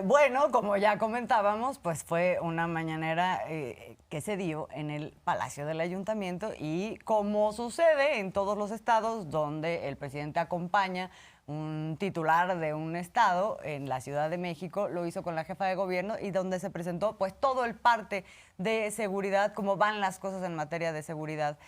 bueno, como ya comentábamos, pues fue una mañanera que se dio en el Palacio del Ayuntamiento y como sucede en todos los estados donde el presidente acompaña un titular de un estado, en la Ciudad de México lo hizo con la jefa de gobierno y donde se presentó pues todo el parte de seguridad, cómo van las cosas en materia de seguridad.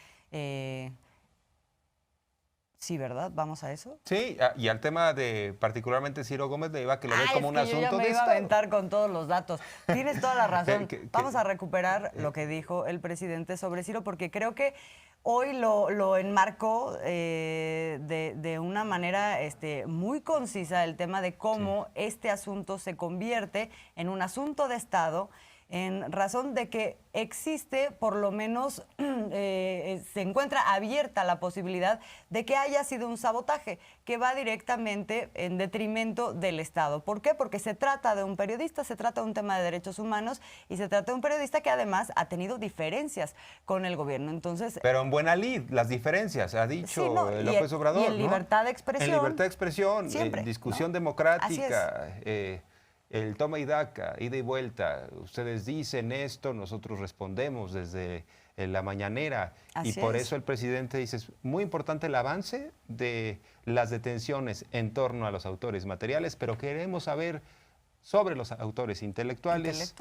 Sí, ¿verdad? ¿Vamos a eso? Sí, y al tema de particularmente Ciro Gómez Leiva, que lo ve como un yo ya asunto me de iba a Estado. aventar con todos los datos. Tienes toda la razón. Vamos a recuperar eh, lo que dijo el presidente sobre Ciro, porque creo que hoy lo enmarcó de una manera muy concisa el tema de cómo este asunto se convierte en un asunto de Estado en razón de que existe, por lo menos se encuentra abierta la posibilidad de que haya sido un sabotaje que va directamente en detrimento del Estado. ¿Por qué? Porque se trata de un periodista, se trata de un tema de derechos humanos y se trata de un periodista que además ha tenido diferencias con el gobierno. Entonces, pero en buena lid, las diferencias, ha dicho sí, no, López Obrador. y en libertad de expresión. En libertad de expresión, siempre, en discusión ¿no? democrática. El toma y daca, ida y vuelta. Ustedes dicen esto, nosotros respondemos desde la mañanera. Así y por es. eso el presidente dice, es muy importante el avance de las detenciones en torno a los autores materiales, pero queremos saber sobre los autores intelectuales.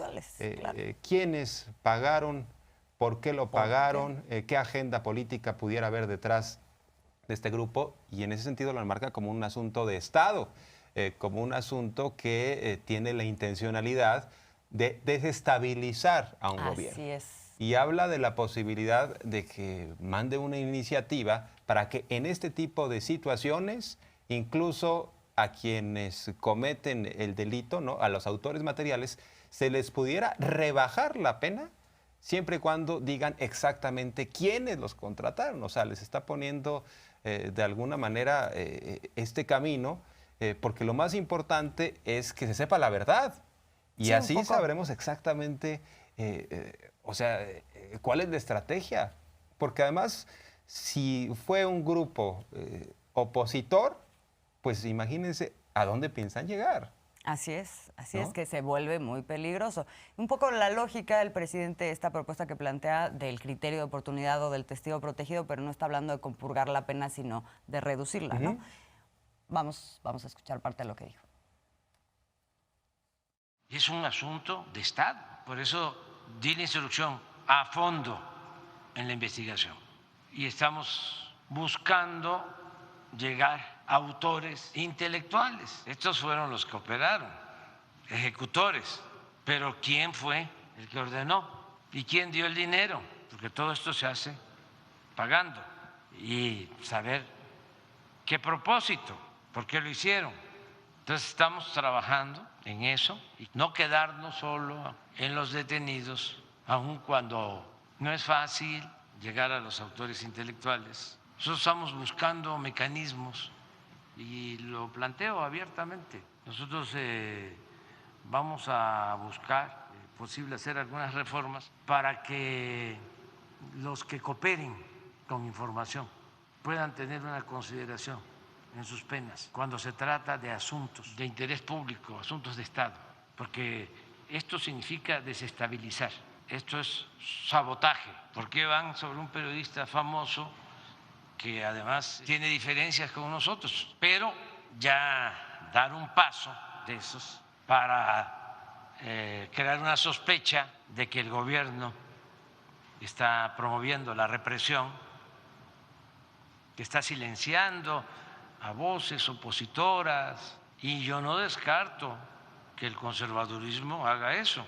Claro. ¿Quiénes pagaron? ¿Por qué lo pagaron? ¿Qué agenda política pudiera haber detrás de este grupo? Y en ese sentido lo enmarca como un asunto de Estado. Como un asunto que tiene la intencionalidad de desestabilizar a un gobierno. Así es. Y habla de la posibilidad de que mande una iniciativa para que en este tipo de situaciones, incluso a quienes cometen el delito, ¿no?, a los autores materiales, se les pudiera rebajar la pena siempre y cuando digan exactamente quiénes los contrataron. O sea, les está poniendo de alguna manera este camino. Porque lo más importante es que se sepa la verdad y Sí, así sabremos exactamente, cuál es la estrategia. Porque además, si fue un grupo opositor, pues imagínense a dónde piensan llegar. Así es ¿No? que se vuelve muy peligroso. Un poco la lógica del presidente, esta propuesta que plantea del criterio de oportunidad o del testigo protegido, pero no está hablando de compurgar la pena, sino de reducirla, ¿no? Vamos a escuchar parte de lo que dijo. Es un asunto de Estado, por eso di la instrucción a fondo en la investigación y estamos buscando llegar a autores intelectuales. Estos fueron los que operaron, ejecutores, pero ¿quién fue el que ordenó? ¿Y quién dio el dinero? Porque todo esto se hace pagando y saber qué propósito. ¿Por qué lo hicieron? Entonces estamos trabajando en eso y no quedarnos solo en los detenidos, aun cuando no es fácil llegar a los autores intelectuales. Nosotros estamos buscando mecanismos y lo planteo abiertamente. Nosotros vamos a buscar posible hacer algunas reformas para que los que cooperen con información puedan tener una consideración en sus penas cuando se trata de asuntos de interés público, asuntos de Estado, porque esto significa desestabilizar, esto es sabotaje. ¿Por qué van sobre un periodista famoso que además tiene diferencias con nosotros? Pero ya dar un paso de esos para crear una sospecha de que el gobierno está promoviendo la represión, que está silenciando a voces opositoras, y yo no descarto que el conservadurismo haga eso.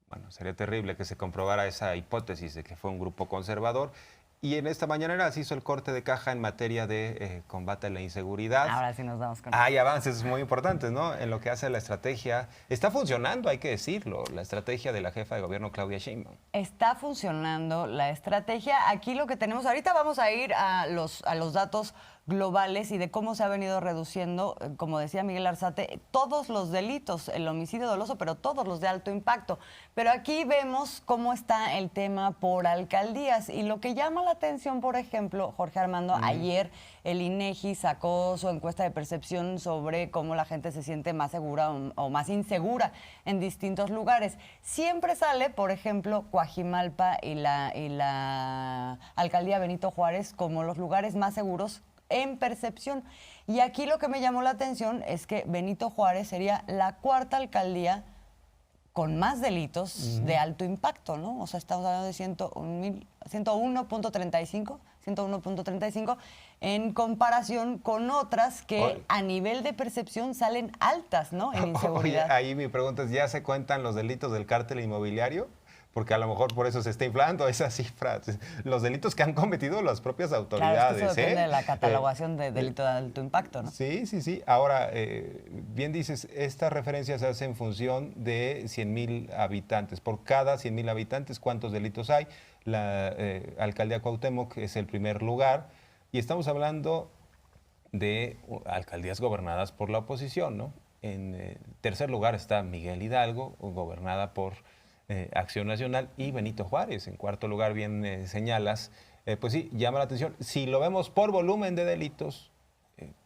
Bueno, sería terrible que se comprobara esa hipótesis de que fue un grupo conservador. Y en esta mañanera se hizo el corte de caja en materia de combate a la inseguridad. Ahora sí nos damos con Hay avances muy importantes, ¿no?, en lo que hace la estrategia. Está funcionando, hay que decirlo, la estrategia de la jefa de gobierno, Claudia Sheinbaum. Está funcionando la estrategia. Aquí lo que tenemos, ahorita vamos a ir a los datos globales y de cómo se ha venido reduciendo, como decía Miguel Arzate, todos los delitos, el homicidio doloso, pero todos los de alto impacto. Pero aquí vemos cómo está el tema por alcaldías y lo que llama la atención, por ejemplo, Jorge Armando, ayer el INEGI sacó su encuesta de percepción sobre cómo la gente se siente más segura o más insegura en distintos lugares. Siempre sale, por ejemplo, Coajimalpa y la alcaldía Benito Juárez como los lugares más seguros en percepción. Y aquí lo que me llamó la atención es que Benito Juárez sería la cuarta alcaldía con más delitos de alto impacto, ¿no? O sea, estamos hablando de 101.35 en comparación con otras que a nivel de percepción salen altas, ¿no? En inseguridad. Oye, ahí mi pregunta es, ¿ya se cuentan los delitos del cártel inmobiliario? Porque a lo mejor por eso se está inflando esa cifra. Los delitos que han cometido las propias autoridades. Claro, es que eso depende de la catalogación de delito de alto impacto, ¿no? Sí, sí, sí. Ahora, bien dices, esta referencia se hace en función de 100,000 habitantes. Por cada 100,000 habitantes, ¿cuántos delitos hay? La alcaldía Cuauhtémoc es el primer lugar. Y estamos hablando de alcaldías gobernadas por la oposición, ¿no? En tercer lugar está Miguel Hidalgo, gobernada por Acción Nacional, y Benito Juárez. En cuarto lugar, bien señalas, pues sí, llama la atención. Si lo vemos por volumen de delitos,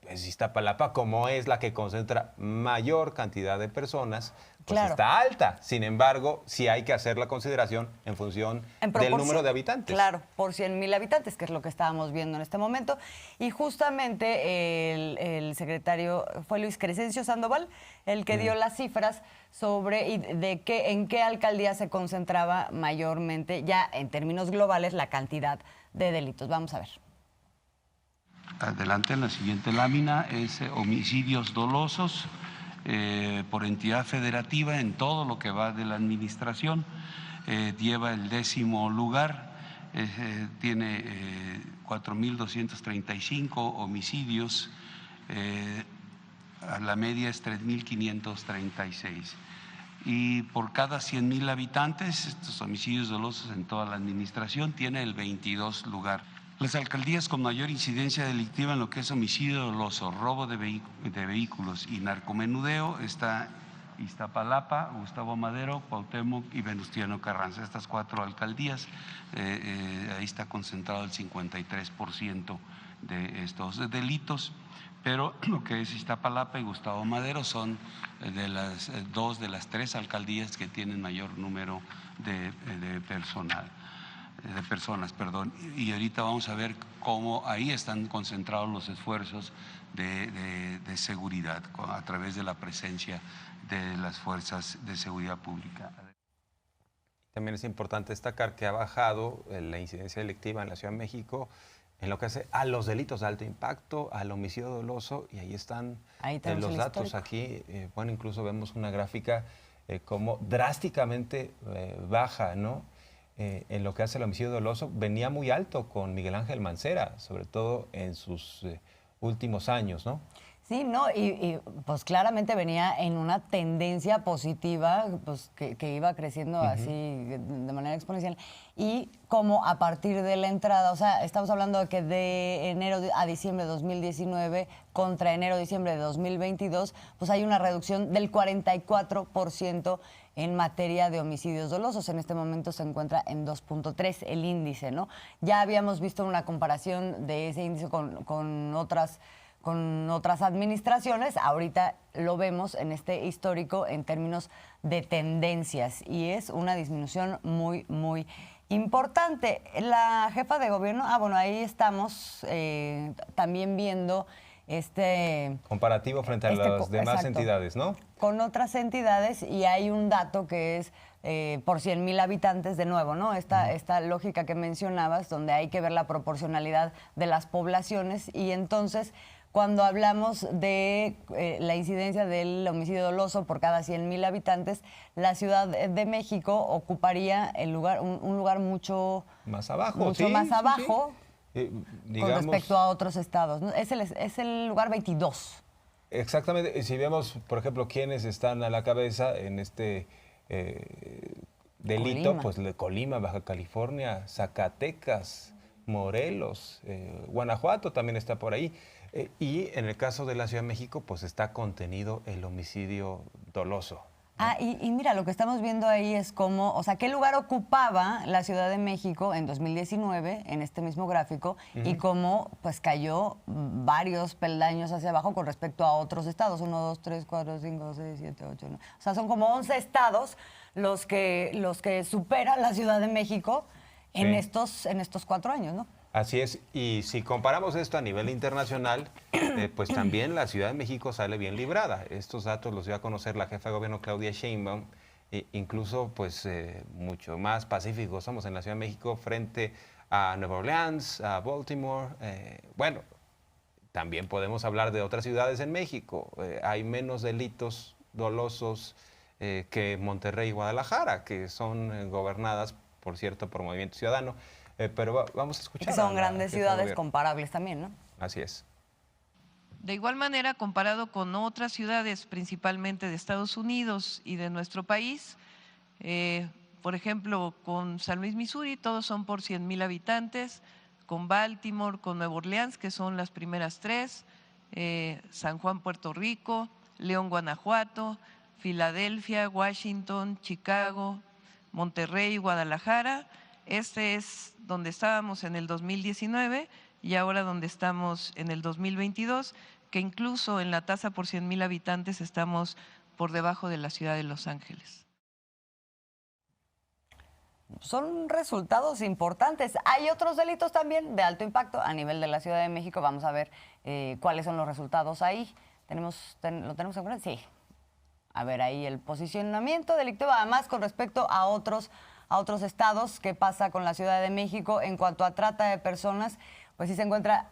pues Iztapalapa, como es la que concentra mayor cantidad de personas, pues está alta. Sin embargo, sí hay que hacer la consideración en función del número de habitantes. Claro, por 100,000 habitantes, que es lo que estábamos viendo en este momento. Y justamente el secretario fue Luis Crescencio Sandoval, el que dio las cifras sobre en qué alcaldía se concentraba mayormente, ya en términos globales, la cantidad de delitos. Vamos a ver. Adelante, en la siguiente lámina es homicidios dolosos por entidad federativa en todo lo que va de la administración. Lleva el 10º lugar, tiene 4.235 homicidios, la media es 3.536. Y por cada 100,000 habitantes, estos homicidios dolosos en toda la administración, tiene el 22 lugar. Las alcaldías con mayor incidencia delictiva en lo que es homicidio doloso, robo de vehículos y narcomenudeo está Iztapalapa, Gustavo Madero, Cuauhtémoc y Venustiano Carranza. Estas 4 alcaldías, ahí está concentrado el 53% de estos delitos. Pero lo que es Iztapalapa y Gustavo Madero son de las 2 de las 3 alcaldías que tienen mayor número de personas. Y ahorita vamos a ver cómo ahí están concentrados los esfuerzos de seguridad a través de la presencia de las fuerzas de seguridad pública. También es importante destacar que ha bajado la incidencia delictiva en la Ciudad de México en lo que hace a los delitos de alto impacto, al homicidio doloso, y ahí están los datos histórico. Aquí. Bueno, incluso vemos una gráfica como drásticamente baja, ¿no? En lo que hace el homicidio doloso, venía muy alto con Miguel Ángel Mancera, sobre todo en sus últimos años, ¿no? Sí, no, y pues claramente venía en una tendencia positiva, pues que iba creciendo así de manera exponencial. Y como a partir de la entrada, o sea, estamos hablando de que de enero a diciembre de 2019 contra enero-diciembre de 2022, pues hay una reducción del 44% en materia de homicidios dolosos. En este momento se encuentra en 2.3 el índice, ¿no? Ya habíamos visto una comparación de ese índice con otras administraciones. Ahorita lo vemos en este histórico en términos de tendencias y es una disminución muy, muy importante. La jefa de gobierno, bueno, ahí estamos también viendo comparativo frente a las demás entidades, ¿no? Con otras entidades, y hay un dato que es por 100,000 habitantes, de nuevo, ¿no? Esta lógica que mencionabas, donde hay que ver la proporcionalidad de las poblaciones, y entonces cuando hablamos de la incidencia del homicidio doloso por cada 100,000 habitantes, la Ciudad de México ocuparía un lugar mucho más abajo, con respecto a otros estados, ¿no? Es el lugar 22. Exactamente. Si vemos, por ejemplo, quiénes están a la cabeza en este delito, Colima. Pues Colima, Baja California, Zacatecas, Morelos, Guanajuato también está por ahí. Y en el caso de la Ciudad de México, pues está contenido el homicidio doloso. Ah, y mira, lo que estamos viendo ahí es cómo, o sea, qué lugar ocupaba la Ciudad de México en 2019, en este mismo gráfico, y cómo pues cayó varios peldaños hacia abajo con respecto a otros estados. 1, 2, 3, 4, 5, 6, 7, 8, 9. O sea, son como 11 estados los que supera la Ciudad de México en estos 4 años, ¿no? Así es, y si comparamos esto a nivel internacional, pues también la Ciudad de México sale bien librada. Estos datos los dio a conocer la jefa de gobierno Claudia Sheinbaum, incluso pues mucho más pacíficos somos en la Ciudad de México frente a Nueva Orleans, a Baltimore. Bueno, también podemos hablar de otras ciudades en México. Hay menos delitos dolosos que Monterrey y Guadalajara, que son gobernadas, por cierto, por Movimiento Ciudadano. Pero vamos a escuchar. Que son grandes ciudades comparables también, ¿no? Así es. De igual manera, comparado con otras ciudades, principalmente de Estados Unidos y de nuestro país, por ejemplo, con San Luis, Missouri, todos son por 100,000 habitantes, con Baltimore, con Nueva Orleans, que son las primeras 3, San Juan, Puerto Rico, León, Guanajuato, Filadelfia, Washington, Chicago, Monterrey, Guadalajara. Este es donde estábamos en el 2019 y ahora donde estamos en el 2022, que incluso en la tasa por 100,000 habitantes estamos por debajo de la ciudad de Los Ángeles. Son resultados importantes. Hay otros delitos también de alto impacto a nivel de la Ciudad de México. Vamos a ver cuáles son los resultados ahí. ¿Lo tenemos aquí? Sí. A ver, ahí el posicionamiento delictivo, además con respecto a otros estados. ¿Qué pasa con la Ciudad de México en cuanto a trata de personas? Pues sí se encuentra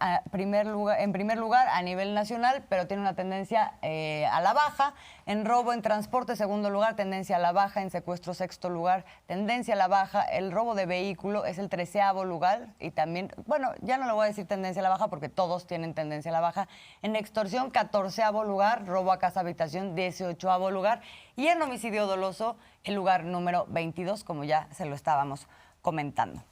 en primer lugar a nivel nacional, pero tiene una tendencia a la baja. En robo en transporte, segundo lugar, tendencia a la baja. En secuestro, sexto lugar, tendencia a la baja. El robo de vehículo es el 13º lugar. Y también, bueno, ya no le voy a decir tendencia a la baja porque todos tienen tendencia a la baja. En extorsión, 14º lugar. Robo a casa habitación, 18º lugar. Y en homicidio doloso, el lugar número 22, como ya se lo estábamos comentando.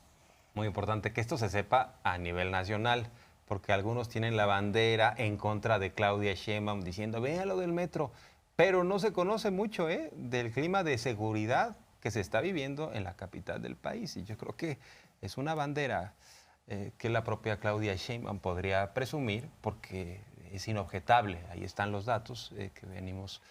Muy importante que esto se sepa a nivel nacional, porque algunos tienen la bandera en contra de Claudia Sheinbaum diciendo, vean lo del metro, pero no se conoce mucho del clima de seguridad que se está viviendo en la capital del país. Y yo creo que es una bandera que la propia Claudia Sheinbaum podría presumir, porque es inobjetable. Ahí están los datos que venimos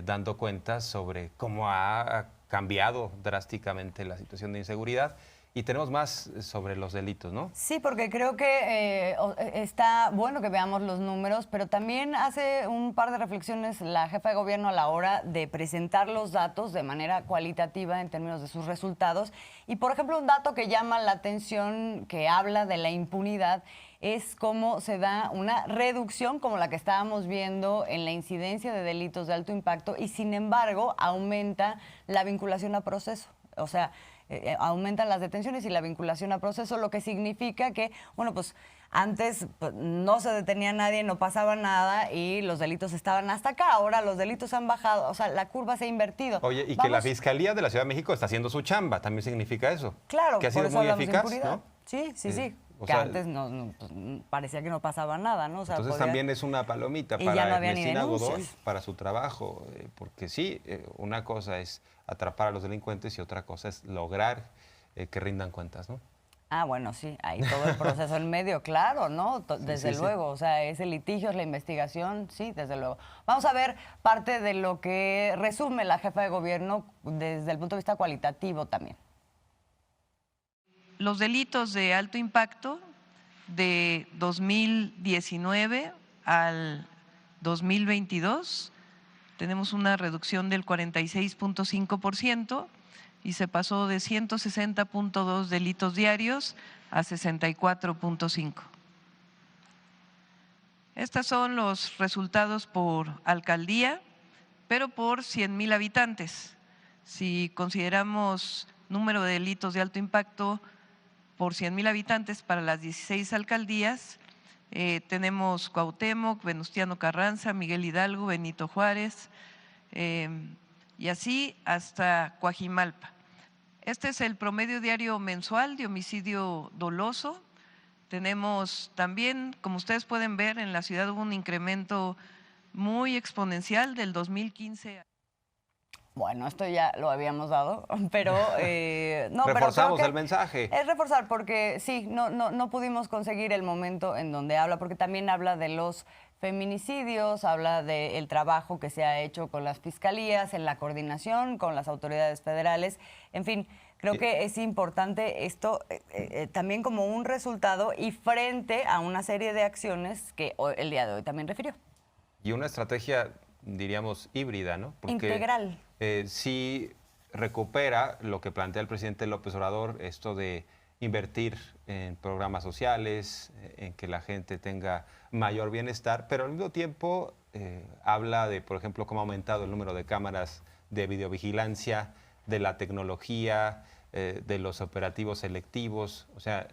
dando cuenta sobre cómo ha cambiado drásticamente la situación de inseguridad. Y tenemos más sobre los delitos, ¿no? Sí, porque creo que está bueno que veamos los números, pero también hace un par de reflexiones la jefa de gobierno a la hora de presentar los datos de manera cualitativa en términos de sus resultados. Y, por ejemplo, un dato que llama la atención, que habla de la impunidad, es cómo se da una reducción como la que estábamos viendo en la incidencia de delitos de alto impacto y, sin embargo, aumenta la vinculación a proceso. O sea, aumentan las detenciones y la vinculación a proceso, lo que significa que, bueno, pues antes pues, no se detenía a nadie, no pasaba nada y los delitos estaban hasta acá. Ahora los delitos han bajado, o sea, la curva se ha invertido. Oye, y que la Fiscalía de la Ciudad de México está haciendo su chamba, también significa eso. Claro, que ha sido muy eficaz, ¿no? Sí. O que sea, antes pues, parecía que no pasaba nada, ¿no? O sea, entonces también es una palomita y ya para no había Ernestina ni Godoy, denuncias. para su trabajo, porque sí, una cosa es atrapar a los delincuentes y otra cosa es lograr que rindan cuentas, ¿no? Ah, bueno, sí, hay todo el proceso en medio, claro, ¿no? Desde luego, o sea, ese litigio, es la investigación, sí, desde luego. Vamos a ver parte de lo que resume la jefa de gobierno desde el punto de vista cualitativo también. Los delitos de alto impacto de 2019 al 2022 tenemos una reducción del 46.5% y se pasó de 160.2 delitos diarios a 64.5. Estos son los resultados por alcaldía, pero por 100,000 habitantes. Si consideramos número de delitos de alto impacto por 100,000 habitantes para las 16 alcaldías, tenemos Cuauhtémoc, Venustiano Carranza, Miguel Hidalgo, Benito Juárez, y así hasta Coajimalpa. Este es el promedio diario mensual de homicidio doloso Tenemos también, como ustedes pueden ver, en la ciudad hubo un incremento muy exponencial del 2015. Bueno, esto ya lo habíamos dado, pero no, Reforzamos pero el mensaje. es reforzar porque sí, no pudimos conseguir el momento en donde habla, porque también habla de los feminicidios, habla del trabajo que se ha hecho con las fiscalías, en la coordinación con las autoridades federales, en fin. Creo que es importante esto también como un resultado y frente a una serie de acciones que el día de hoy también refirió. Y una estrategia, diríamos, híbrida, ¿no? Porque, integral. Sí recupera lo que plantea el presidente López Obrador, esto de invertir en programas sociales, en que la gente tenga mayor bienestar, pero al mismo tiempo habla de, por ejemplo, cómo ha aumentado el número de cámaras de videovigilancia, de la tecnología, de los operativos selectivos. O sea,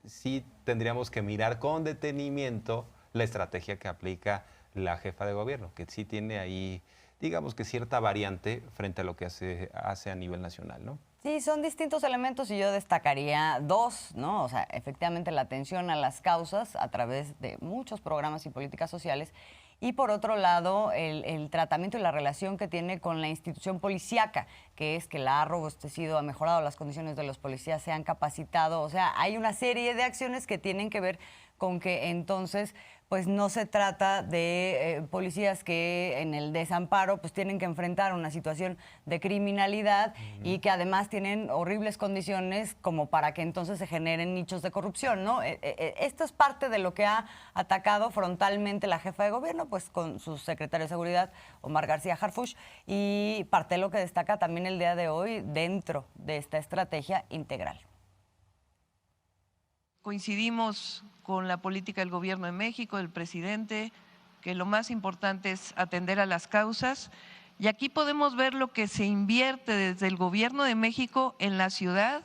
sí tendríamos que mirar con detenimiento la estrategia que aplica la jefa de gobierno, que sí tiene ahí, digamos que cierta variante frente a lo que hace a nivel nacional, ¿no? Sí, son distintos elementos y yo destacaría dos, ¿no? O sea, efectivamente la atención a las causas a través de muchos programas y políticas sociales. Y por otro lado, el tratamiento y la relación que tiene con la institución policíaca, que es que la ha robustecido, ha mejorado las condiciones de los policías, se han capacitado. O sea, hay una serie de acciones que tienen que ver con que entonces pues no se trata de policías que en el desamparo pues tienen que enfrentar una situación de criminalidad y que además tienen horribles condiciones como para que entonces se generen nichos de corrupción, ¿no? Esto es parte de lo que ha atacado frontalmente la jefa de gobierno, pues con su secretario de Seguridad, Omar García Harfuch, y parte de lo que destaca también el día de hoy dentro de esta estrategia integral. Coincidimos con la política del gobierno de México, del presidente, que lo más importante es atender a las causas. Y aquí podemos ver lo que se invierte desde el gobierno de México en la ciudad,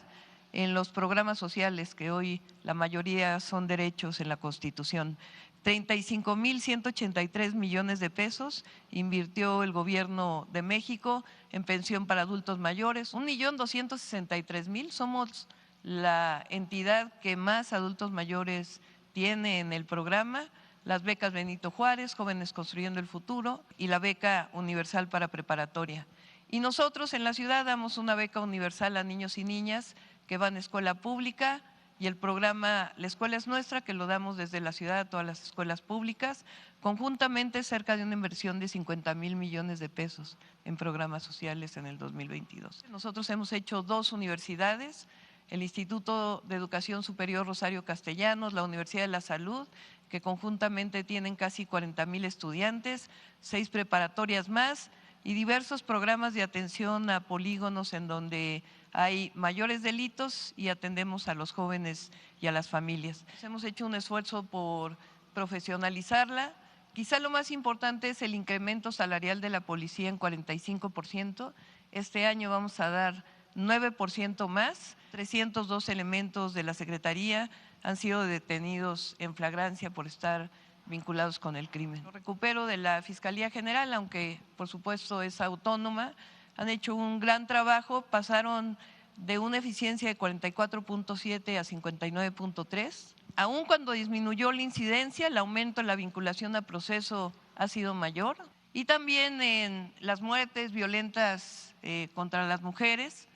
en los programas sociales, que hoy la mayoría son derechos en la Constitución. 35,183 millones de pesos invirtió el gobierno de México en pensión para adultos mayores, 1,263,000, somos la entidad que más adultos mayores tiene en el programa, las becas Benito Juárez, Jóvenes Construyendo el Futuro y la beca universal para preparatoria. Y nosotros en la ciudad damos una beca universal a niños y niñas que van a escuela pública y el programa La Escuela es Nuestra, que lo damos desde la ciudad a todas las escuelas públicas, conjuntamente cerca de una inversión de 50,000 millones de pesos en programas sociales en el 2022. Nosotros hemos hecho 2 universidades, el Instituto de Educación Superior Rosario Castellanos, la Universidad de la Salud, que conjuntamente tienen casi 40,000 estudiantes, 6 preparatorias más y diversos programas de atención a polígonos en donde hay mayores delitos y atendemos a los jóvenes y a las familias. Hemos hecho un esfuerzo por profesionalizarla. Quizá lo más importante es el incremento salarial de la policía en 45%. Este año vamos a dar 9% más. 302 elementos de la Secretaría han sido detenidos en flagrancia por estar vinculados con el crimen. Lo recupero de la Fiscalía General, aunque por supuesto es autónoma, han hecho un gran trabajo, pasaron de una eficiencia de 44.7 a 59.3. Aun cuando disminuyó la incidencia, el aumento en la vinculación a proceso ha sido mayor. Y también en las muertes violentas contra las mujeres,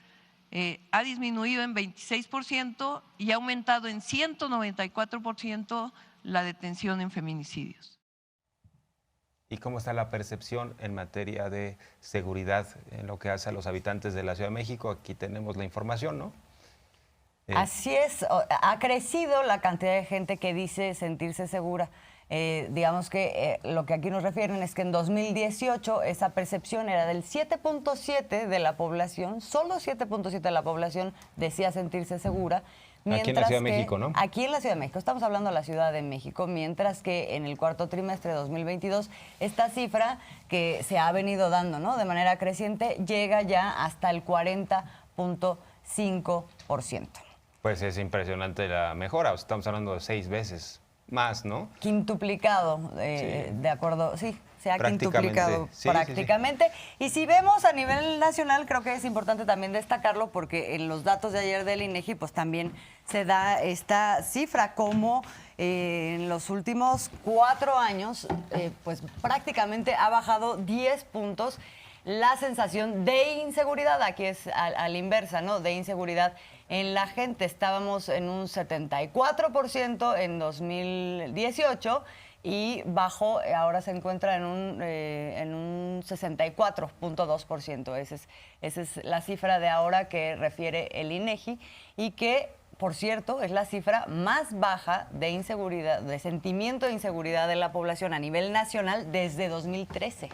ha disminuido en 26% y ha aumentado en 194% la detención en feminicidios. ¿Y cómo está la percepción en materia de seguridad en lo que hace a los habitantes de la Ciudad de México? Aquí tenemos la información, ¿no? Así es, ha crecido la cantidad de gente que dice sentirse segura. Digamos que lo que aquí nos refieren es que en 2018 esa percepción era del 7.7 de la población, solo 7.7 de la población decía sentirse segura. Aquí en la Ciudad de México, ¿no? Aquí en la Ciudad de México, estamos hablando de la Ciudad de México, mientras que en el cuarto trimestre de 2022 esta cifra que se ha venido dando, ¿no?, de manera creciente llega ya hasta el 40.5%. Pues es impresionante la mejora, estamos hablando de 6 veces más, ¿no? Quintuplicado, Sí. de acuerdo, sí, Se ha Prácticamente, quintuplicado sí, sí, sí. prácticamente. Y si vemos a nivel nacional, creo que es importante también destacarlo porque en los datos de ayer del INEGI, pues también se da esta cifra como en los últimos 4 años, pues prácticamente ha bajado 10 puntos la sensación de inseguridad. Aquí es a la inversa, ¿no? De inseguridad en la gente. Estábamos en un 74% en 2018 y bajó, ahora se encuentra en un 64.2%. Esa es la cifra de ahora que refiere el INEGI y que, por cierto, es la cifra más baja de inseguridad, de sentimiento de inseguridad de la población a nivel nacional desde 2013.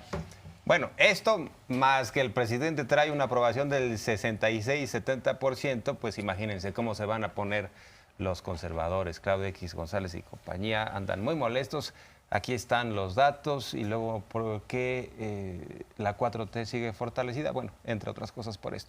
Bueno, esto más que el presidente trae una aprobación del 66-70%, pues imagínense cómo se van a poner los conservadores. Claudio X González y compañía andan muy molestos. Aquí están los datos y luego por qué la 4T sigue fortalecida. Bueno, entre otras cosas por esto.